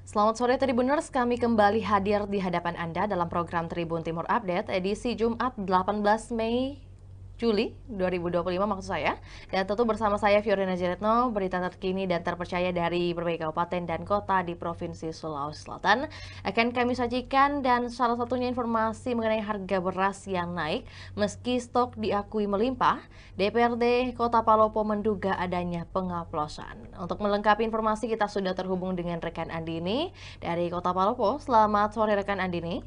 Selamat sore Tribuners, kami kembali hadir di hadapan Anda dalam program Tribun Timur Update edisi Jumat 18 Mei Juli 2025 maksud saya. Dan tentu bersama saya Fiorina Jaretno, berita terkini dan terpercaya dari berbagai kabupaten dan kota di Provinsi Sulawesi Selatan akan kami sajikan, dan salah satunya informasi mengenai harga beras yang naik meski stok diakui melimpah. DPRD Kota Palopo menduga adanya pengoplosan. Untuk melengkapi informasi kita sudah terhubung dengan rekan Andini dari Kota Palopo. Selamat sore rekan Andini.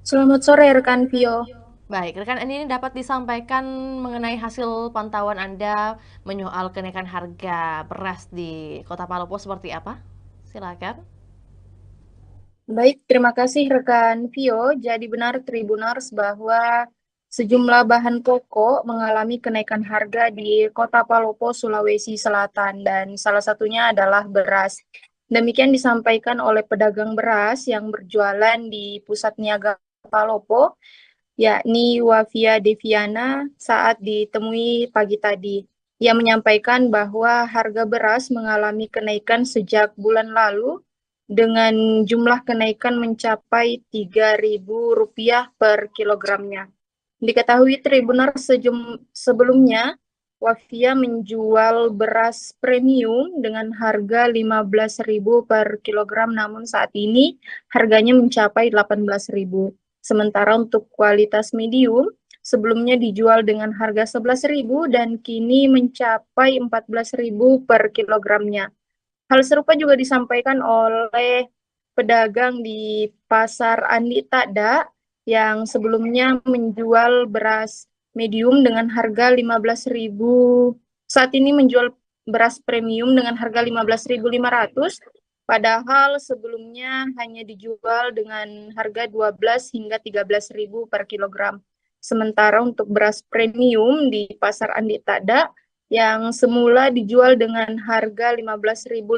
Selamat sore rekan Vio. Baik, rekan ini dapat disampaikan mengenai hasil pantauan Anda menyoal kenaikan harga beras di Kota Palopo seperti apa? Silakan. Baik, terima kasih rekan Vio. Jadi benar Tribuners bahwa sejumlah bahan pokok mengalami kenaikan harga di Kota Palopo, Sulawesi Selatan, dan salah satunya adalah beras. Demikian disampaikan oleh pedagang beras yang berjualan di Pusat Niaga Palopo, yakni Wafia Deviana, saat ditemui pagi tadi. Ia menyampaikan bahwa harga beras mengalami kenaikan sejak bulan lalu dengan jumlah kenaikan mencapai Rp3.000 per kilogramnya. Diketahui Tribunar sebelumnya, Wafia menjual beras premium dengan harga Rp15.000 per kilogram, namun saat ini harganya mencapai Rp18.000. Sementara untuk kualitas medium, sebelumnya dijual dengan harga Rp11.000 dan kini mencapai Rp14.000 per kilogramnya. Hal serupa juga disampaikan oleh pedagang di Pasar Andi Tada yang sebelumnya menjual beras medium dengan harga 15.000. Saat ini menjual beras premium dengan harga 15.500, padahal sebelumnya hanya dijual dengan harga 12 hingga 13.000 per kilogram. Sementara untuk beras premium di Pasar Andi Tada yang semula dijual dengan harga 15.500,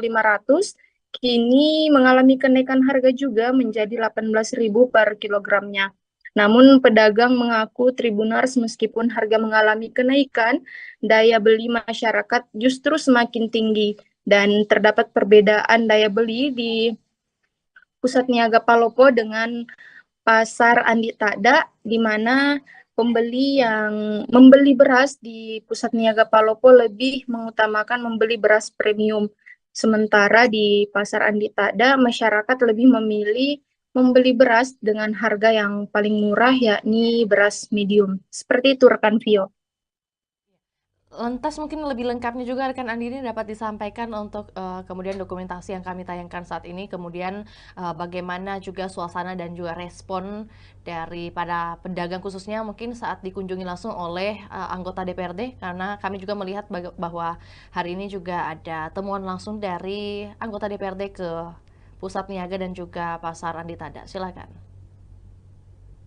kini mengalami kenaikan harga juga menjadi 18.000 per kilogramnya. Namun pedagang mengaku Tribuners meskipun harga mengalami kenaikan, daya beli masyarakat justru semakin tinggi dan terdapat perbedaan daya beli di Pusat Niaga Palopo dengan Pasar Andi Tada, di mana pembeli yang membeli beras di Pusat Niaga Palopo lebih mengutamakan membeli beras premium. Sementara di Pasar Andi Tada, masyarakat lebih memilih membeli beras dengan harga yang paling murah, yakni beras medium. Seperti itu, rekan Vio. Lantas mungkin lebih lengkapnya juga rekan Andini dapat disampaikan untuk kemudian dokumentasi yang kami tayangkan saat ini, kemudian bagaimana juga suasana dan juga respon dari para pedagang khususnya mungkin saat dikunjungi langsung oleh anggota DPRD, karena kami juga melihat bahwa hari ini juga ada temuan langsung dari anggota DPRD ke Pusat Niaga dan juga Pasar Andi Tada. Silakan.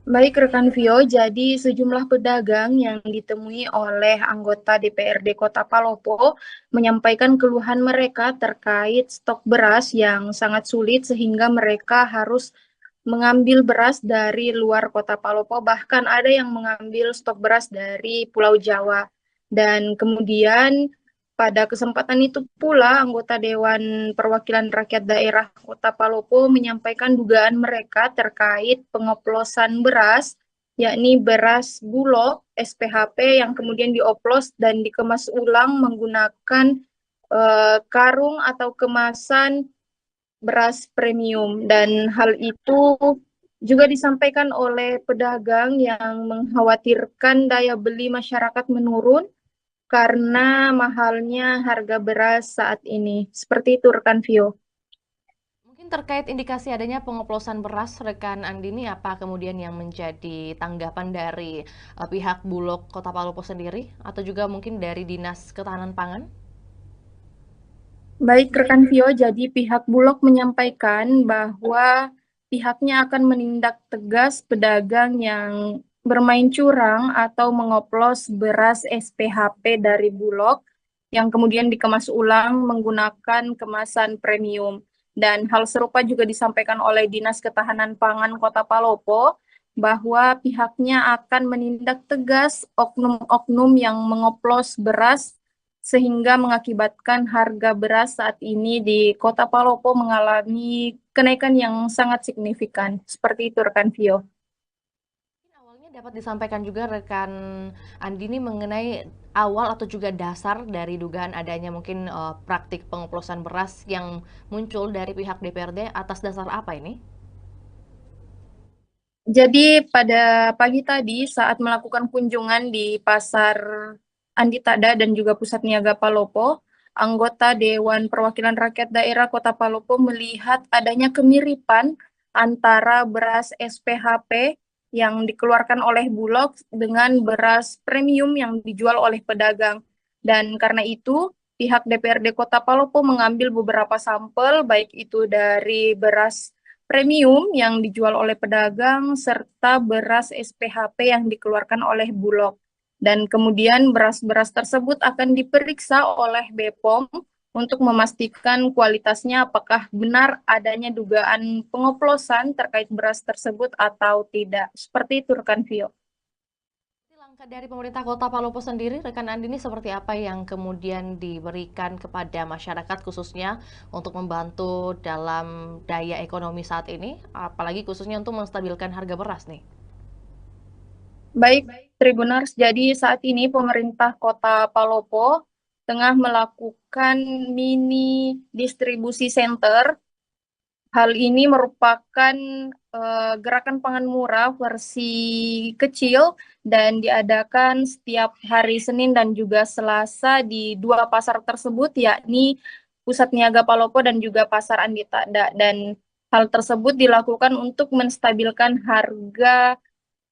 Baik rekan Vio, jadi sejumlah pedagang yang ditemui oleh anggota DPRD Kota Palopo menyampaikan keluhan mereka terkait stok beras yang sangat sulit sehingga mereka harus mengambil beras dari luar Kota Palopo, bahkan ada yang mengambil stok beras dari Pulau Jawa. Dan kemudian pada kesempatan itu pula anggota Dewan Perwakilan Rakyat Daerah Kota Palopo menyampaikan dugaan mereka terkait pengoplosan beras, yakni beras Bulog SPHP yang kemudian dioplos dan dikemas ulang menggunakan karung atau kemasan beras premium. Dan hal itu juga disampaikan oleh pedagang yang mengkhawatirkan daya beli masyarakat menurun karena mahalnya harga beras saat ini. Seperti itu rekan Vio. Mungkin terkait indikasi adanya pengoplosan beras, rekan Andini, apa kemudian yang menjadi tanggapan dari pihak Bulog Kota Palopo sendiri, atau juga mungkin dari Dinas Ketahanan Pangan? Baik rekan Vio, jadi pihak Bulog menyampaikan bahwa pihaknya akan menindak tegas pedagang yang bermain curang atau mengoplos beras SPHP dari Bulog yang kemudian dikemas ulang menggunakan kemasan premium. Dan hal serupa juga disampaikan oleh Dinas Ketahanan Pangan Kota Palopo bahwa pihaknya akan menindak tegas oknum-oknum yang mengoplos beras sehingga mengakibatkan harga beras saat ini di Kota Palopo mengalami kenaikan yang sangat signifikan. Seperti itu, rekan Vio. Awalnya dapat disampaikan juga rekan Andi ini mengenai awal atau juga dasar dari dugaan adanya mungkin praktik pengoplosan beras yang muncul dari pihak DPRD atas dasar apa ini? Jadi pada pagi tadi saat melakukan kunjungan di Pasar Andi Tada dan juga Pusat Niaga Palopo, anggota Dewan Perwakilan Rakyat Daerah Kota Palopo melihat adanya kemiripan antara beras SPHP yang dikeluarkan oleh Bulog dengan beras premium yang dijual oleh pedagang. Dan karena itu, pihak DPRD Kota Palopo mengambil beberapa sampel, baik itu dari beras premium yang dijual oleh pedagang serta beras SPHP yang dikeluarkan oleh Bulog. Dan kemudian beras-beras tersebut akan diperiksa oleh BPOM untuk memastikan kualitasnya apakah benar adanya dugaan pengoplosan terkait beras tersebut atau tidak. Seperti itu rekan Vio. Langkah dari pemerintah Kota Palopo sendiri, rekan Andi ini seperti apa yang kemudian diberikan kepada masyarakat khususnya untuk membantu dalam daya ekonomi saat ini, apalagi khususnya untuk menstabilkan harga beras nih? Baik, Tribuners, jadi saat ini pemerintah Kota Palopo tengah melakukan mini distribusi center. Hal ini merupakan gerakan pangan murah versi kecil dan diadakan setiap hari Senin dan juga Selasa di dua pasar tersebut, yakni Pusat Niaga Palopo dan juga Pasar Andi Tada. Dan hal tersebut dilakukan untuk menstabilkan harga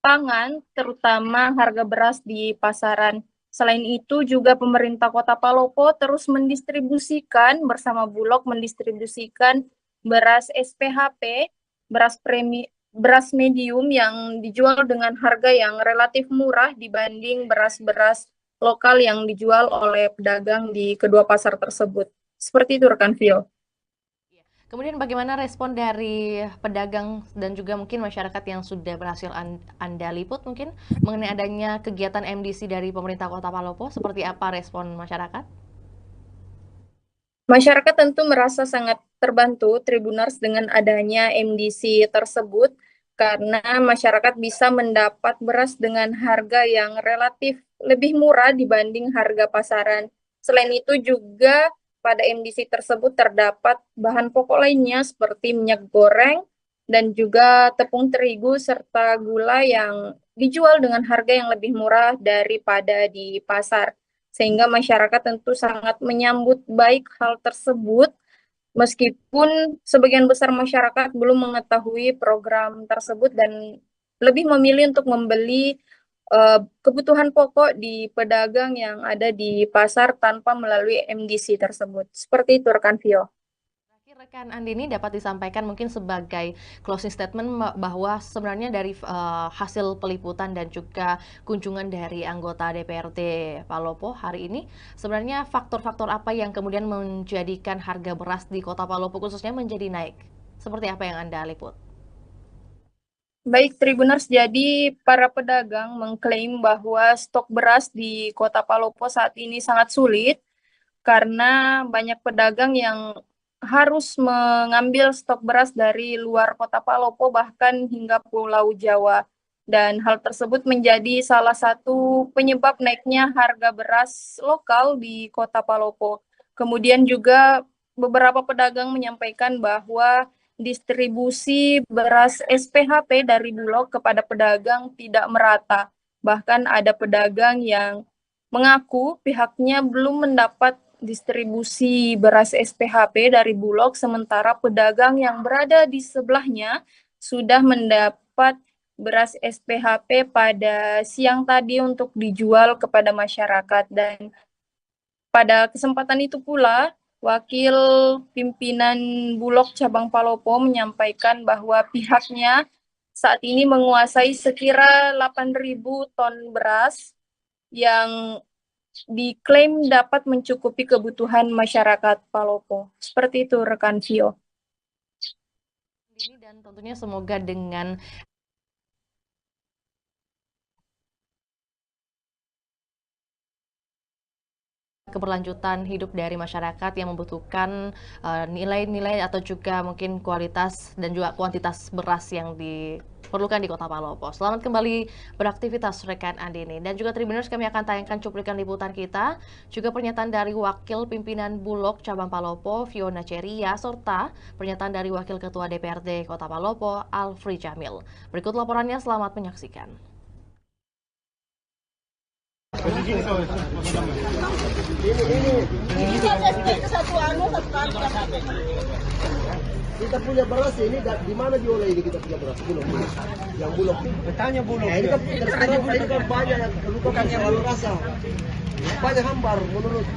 pangan, terutama harga beras di pasaran. Selain itu, juga pemerintah Kota Palopo terus mendistribusikan bersama Bulog mendistribusikan beras SPHP, beras medium yang dijual dengan harga yang relatif murah dibanding beras-beras lokal yang dijual oleh pedagang di kedua pasar tersebut. Seperti itu, rekan Vio. Kemudian bagaimana respon dari pedagang dan juga mungkin masyarakat yang sudah berhasil Anda liput mungkin mengenai adanya kegiatan MDC dari pemerintah Kota Palopo? Seperti apa respon masyarakat? Masyarakat tentu merasa sangat terbantu Tribunars dengan adanya MDC tersebut karena masyarakat bisa mendapat beras dengan harga yang relatif lebih murah dibanding harga pasaran. Selain itu juga pada MDC tersebut terdapat bahan pokok lainnya seperti minyak goreng dan juga tepung terigu serta gula yang dijual dengan harga yang lebih murah daripada di pasar sehingga masyarakat tentu sangat menyambut baik hal tersebut, meskipun sebagian besar masyarakat belum mengetahui program tersebut dan lebih memilih untuk membeli kebutuhan pokok di pedagang yang ada di pasar tanpa melalui MDC tersebut. Seperti itu, rekan Vio. Rekan Andi ini dapat disampaikan mungkin sebagai closing statement bahwa sebenarnya dari hasil peliputan dan juga kunjungan dari anggota DPRD Palopo hari ini, sebenarnya faktor-faktor apa yang kemudian menjadikan harga beras di Kota Palopo khususnya menjadi naik? Seperti apa yang Anda liput? Baik, Tribuners, jadi para pedagang mengklaim bahwa stok beras di Kota Palopo saat ini sangat sulit karena banyak pedagang yang harus mengambil stok beras dari luar Kota Palopo bahkan hingga Pulau Jawa. Dan hal tersebut menjadi salah satu penyebab naiknya harga beras lokal di Kota Palopo. Kemudian juga beberapa pedagang menyampaikan bahwa distribusi beras SPHP dari Bulog kepada pedagang tidak merata. Bahkan ada pedagang yang mengaku pihaknya belum mendapat distribusi beras SPHP dari Bulog, sementara pedagang yang berada di sebelahnya sudah mendapat beras SPHP pada siang tadi untuk dijual kepada masyarakat. Dan pada kesempatan itu pula, Wakil Pimpinan Bulog Cabang Palopo menyampaikan bahwa pihaknya saat ini menguasai sekira 8.000 ton beras yang diklaim dapat mencukupi kebutuhan masyarakat Palopo. Seperti itu, rekan Vio. Ini dan tentunya semoga dengan keberlanjutan hidup dari masyarakat yang membutuhkan nilai-nilai atau juga mungkin kualitas dan juga kuantitas beras yang diperlukan di Kota Palopo. Selamat kembali beraktivitas rekan Andini. Dan juga Tribuners, kami akan tayangkan cuplikan liputan kita, juga pernyataan dari Wakil Pimpinan Bulog Cabang Palopo, Fiona Ceria, serta pernyataan dari Wakil Ketua DPRD Kota Palopo, Alfri Jamil. Berikut laporannya, selamat menyaksikan. Ini satu kita punya beras ini di mana diolah ini kita punya beras Bulog. Yang Bulog. Bertanya Bulog. Ini kan sekarang ini kan banyak yang bukannya selalu rasa. Banyak hambar menurut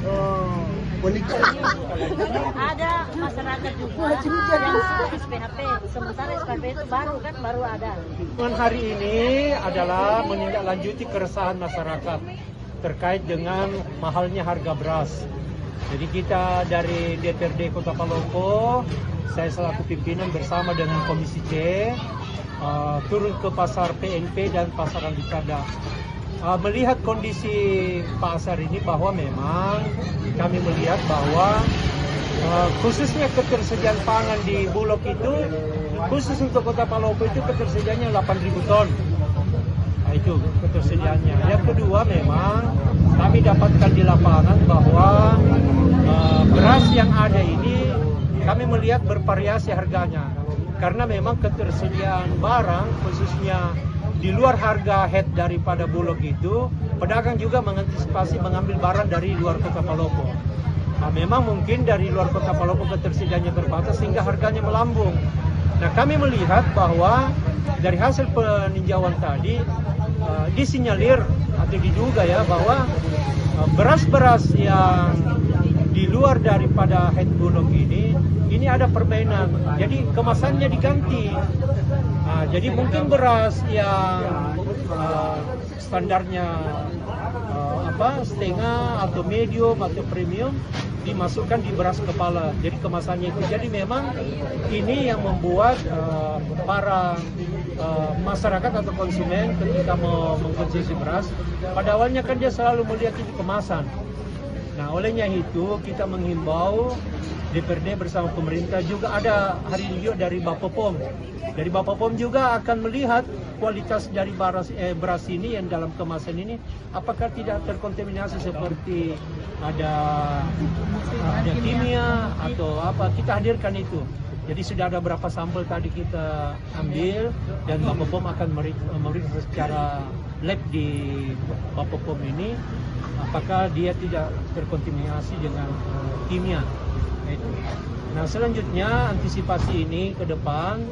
penelitian. Ada masyarakat juga yang SPHP, sementara SPHP itu baru ada. Hari ini adalah menindaklanjuti keresahan masyarakat terkait dengan mahalnya harga beras. Jadi kita dari DPRD Kota Palopo, saya selaku pimpinan bersama dengan Komisi C, turun ke pasar PNP dan pasar Andikada. Melihat kondisi pasar ini bahwa memang kami melihat bahwa khususnya ketersediaan pangan di Bulog itu, khusus untuk Kota Palopo itu ketersediaannya 8.000 ton. Itu ketersediaannya. Yang kedua, memang kami dapatkan di lapangan bahwa beras yang ada ini kami melihat bervariasi harganya. Karena memang ketersediaan barang khususnya di luar harga head daripada Bulog itu, pedagang juga mengantisipasi mengambil barang dari luar Kota Palopo. Memang mungkin dari luar Kota Palopo ketersediaannya terbatas sehingga harganya melambung. Nah, kami melihat bahwa dari hasil peninjauan tadi disinyalir atau diduga ya bahwa beras-beras yang di luar daripada head Bulog ini ada perbaikan. Jadi kemasannya diganti. Jadi mungkin beras yang standarnya setengah atau medium atau premium dimasukkan di beras kepala. Jadi kemasannya itu. Jadi memang ini yang membuat para masyarakat atau konsumen ketika mau mengkonsumsi beras, pada awalnya kan dia selalu melihat itu kemasan. Nah, olehnya itu kita menghimbau DPRD bersama pemerintah, juga ada hari ini juga dari Bapopom. Dari Bapopom juga akan melihat kualitas dari beras ini yang dalam kemasan ini apakah tidak terkontaminasi seperti ada kimia atau apa. Kita hadirkan itu. Jadi sudah ada berapa sampel tadi kita ambil dan Bapopom akan memeriksa secara lab di Bapopom ini apakah dia tidak terkontaminasi dengan kimia. Nah, selanjutnya antisipasi ini ke depan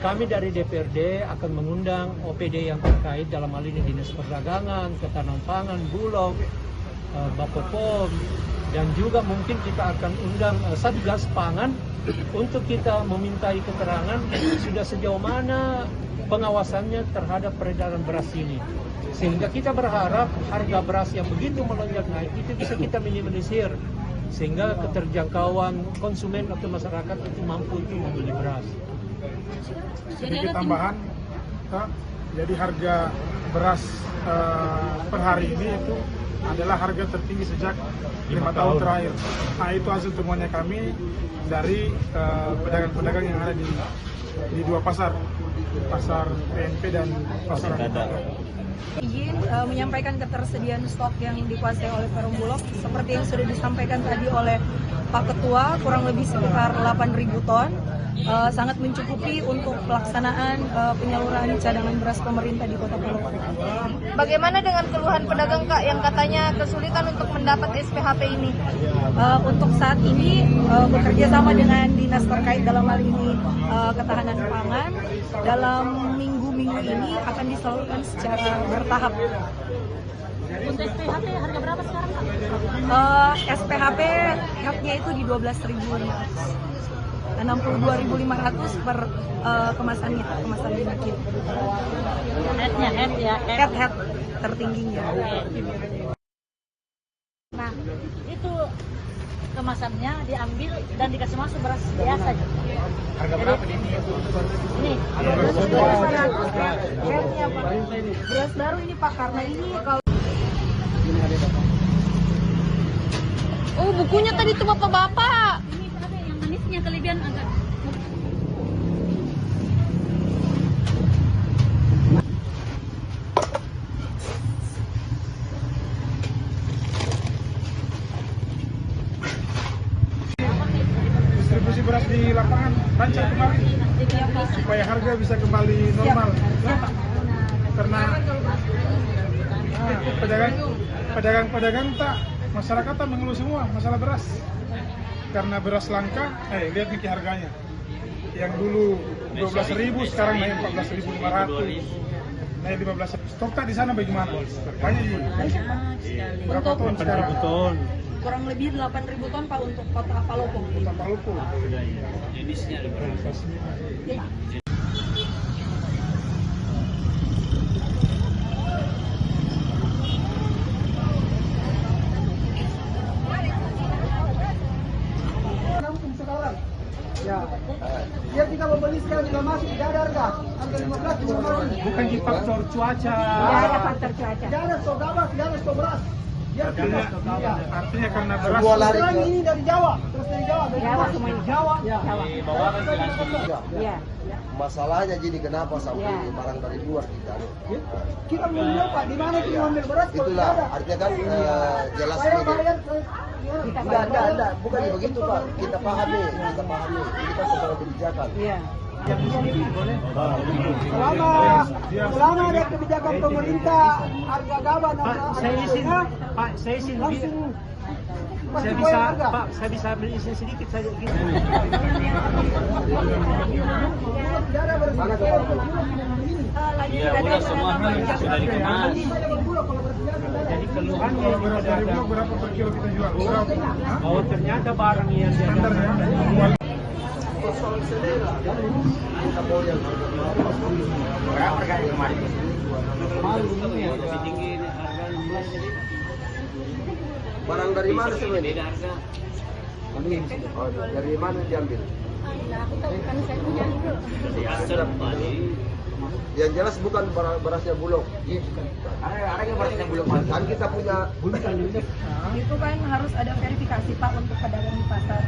kami dari DPRD akan mengundang OPD yang terkait, dalam hal ini Dinas Perdagangan, Ketahanan Pangan, Bulog, Bapopom, dan juga mungkin kita akan undang Satgas Pangan untuk kita memintai keterangan sudah sejauh mana pengawasannya terhadap peredaran beras ini. Sehingga kita berharap harga beras yang begitu melonjak naik itu bisa kita minimalisir, sehingga keterjangkauan konsumen atau masyarakat itu mampu untuk membeli beras. Sedikit tambahan, Kak, jadi harga beras per hari ini itu adalah harga tertinggi sejak 5 tahun terakhir. Nah, itu hasil temuannya kami dari pedagang-pedagang yang ada di dua pasar PNP dan pasar Andikada. Izin menyampaikan ketersediaan stok yang dikuasai oleh Perum Bulog seperti yang sudah disampaikan tadi oleh Pak Ketua, kurang lebih sekitar 8.000 ton, sangat mencukupi untuk pelaksanaan penyaluran cadangan beras pemerintah di Kota Palopo. Bagaimana dengan keluhan pedagang, Kak, yang katanya kesulitan untuk mendapat SPHP ini? Untuk saat ini bekerja sama dengan dinas terkait, dalam hal ini ketahanan pangan, dalam minggu-minggu ini akan disalurkan secara bertahap. Untuk SPHP harga berapa sekarang, Kak? SPHP headnya itu di 12.500. 62.500 per kemasannya, kemasan 5 kilo. Head tertingginya. Nah, itu kemasannya diambil dan dikasih masuk beras biasa. Harga berapa ini? Ini 12.500 headnya, Pak. Beras baru ini, Pak, karena ini kalau bukunya tadi tuh bapak-bapak. Ini ada yang manisnya kelebihan agak. Distribusi beras di lapangan lancar kemarin supaya harga bisa kembali normal. Karena pedagang tak, masyarakat tak mengeluh semua masalah beras. Karena beras langka, lihat nih harganya. Yang dulu 12.000 sekarang naik 14.500. Naik 15. Stok tak di sana bagaimana? Banyak juga. Berapa ton sekarang? Kurang lebih 8.000 ton Pak untuk kota Palopo. Kota Palopo. Jenisnya Ya. Ya, dia kita membeli sekarang sudah masuk, tidak ada harga 15 kemarin. Bukan di faktor cuaca. Tidak ada faktor cuaca. Tidak ada stok gabah, tidak ada stok beras. Artinya karena beras Sekarang ini dari Jawa, terus dari Jawa, dari Jawa. Iya. Masalahnya jadi kenapa sampai barang dari luar kita menjual Pak, di mana kita ambil beras? Itulah artinya kan jelas ini. Enggak, bukan begitu Pak. Kita pahami. Ini kan soal kebijakan. Iya. Selama ada kebijakan pemerintah harga gabah Saya izin saya bisa beli izin sedikit saja gitu. Udah semua sudah dikemas. Jadi keluhannya kalau beras dari Bulog berapa per kilo kita jual? bahwa ternyata barang yang Standar ya. Barang dari mana sebenarnya? Dari mana diambil? Yang jelas bukan berasnya Bulog. Ada berasnya Bulog. Kan kita punya Itu kan harus ada verifikasi Pak untuk pedagang di pasar.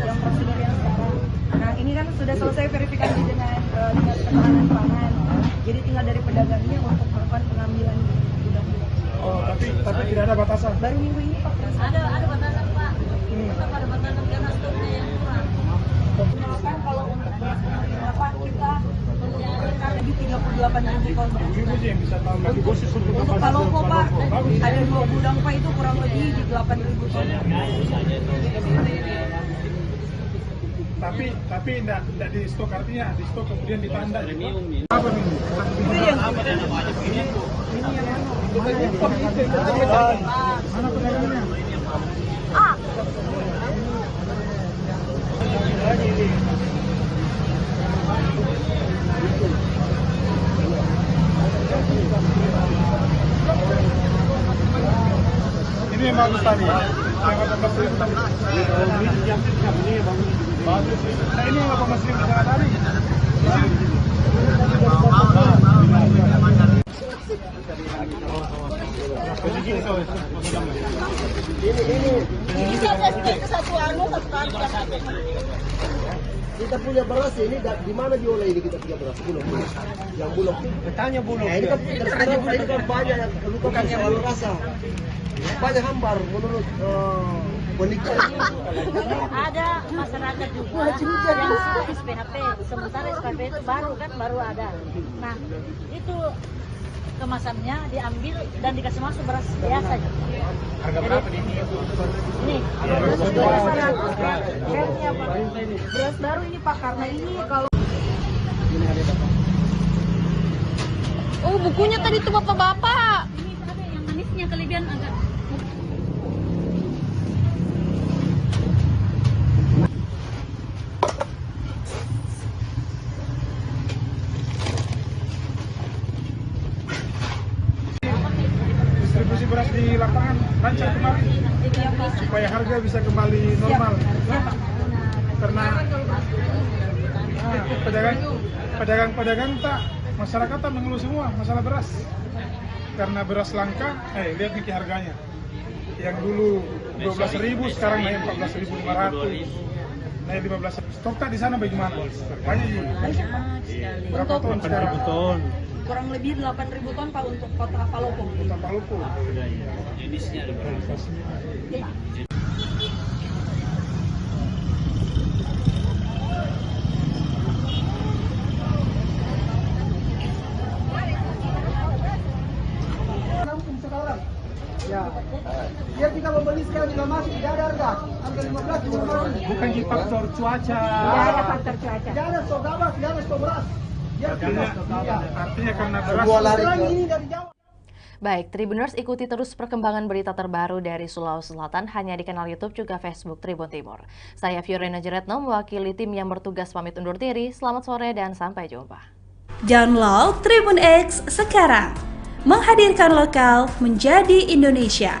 Yang prosedur yang sekarang. Nah ini kan sudah selesai verifikasi dengan Dinas Ketahanan Pangan. Jadi tinggal dari pedagangnya untuk melakukan pengambilan di gudang. Oh, tapi tidak ada batasan. Baru minggu ini Pak. Ada batasan Pak. Tetap ada batasan karena stoknya yang kurang. Kan kalau untuk beras berapa kita lebih 38.000 ton. Yang bisa tahu lagi Untuk Palopo Pak, ada 2 gudang Pak itu kurang lebih di 8.000 ton. Tapi tidak di stok, artinya di stok kemudian ditanda. Apa nih? Itu yang Mana pedagangnya? Ini yang bagus tadi. Yang 18.000 tadi. Bagus. Nah ini yang 18.000 sana tadi. kita punya beras ini di mana diolah ini kita punya beras Bulog. Yang Bulog. Bertanya Bulog. Ini kan banyak yang bukan selalu rasa. Banyak hambar menurut penikmat. Ada masyarakat juga yang SPHP, sementara SPHP itu baru ada. Nah itu kemasannya diambil dan dikasih masuk beras biasa. Harga berapa ini? Ini beras baru ini Pak, karena ini kalau oh bukunya tadi tuh bapak-bapak. ini ada yang manisnya kelebihan agak. Distribusi beras di lapangan lancar kemarin supaya harga bisa kembali normal. Karena pedagang tak, masyarakat tak mengeluh semua masalah beras. Karena beras langka, lihat nih harganya. yang dulu 12.000 sekarang naik 14.500, naik 15. Stok tak di sana bagaimana? Banyak sih. Berapa ton sekarang? 8.000 ton. Kurang lebih 8.000 ton Pak untuk kota Palopo. Kota Palopo. Jenisnya ada berapa? Langsung sekarang. Ya. Dia kita membeli sekarang tidak masuk, tidak ada harga 15 juga masuk. Bukan di faktor cuaca. Tidak ada faktor cuaca. Tidak ada stok gabah, tidak ada stok beras. Artinya karena beras Sekarang ini dari Jawa. Baik, Tribuners ikuti terus perkembangan berita terbaru dari Sulawesi Selatan hanya di kanal YouTube juga Facebook Tribun Timur. Saya Fiorina Jeretno mewakili tim yang bertugas pamit undur diri. Selamat sore dan sampai jumpa. Download Tribun X sekarang. Menghadirkan lokal menjadi Indonesia.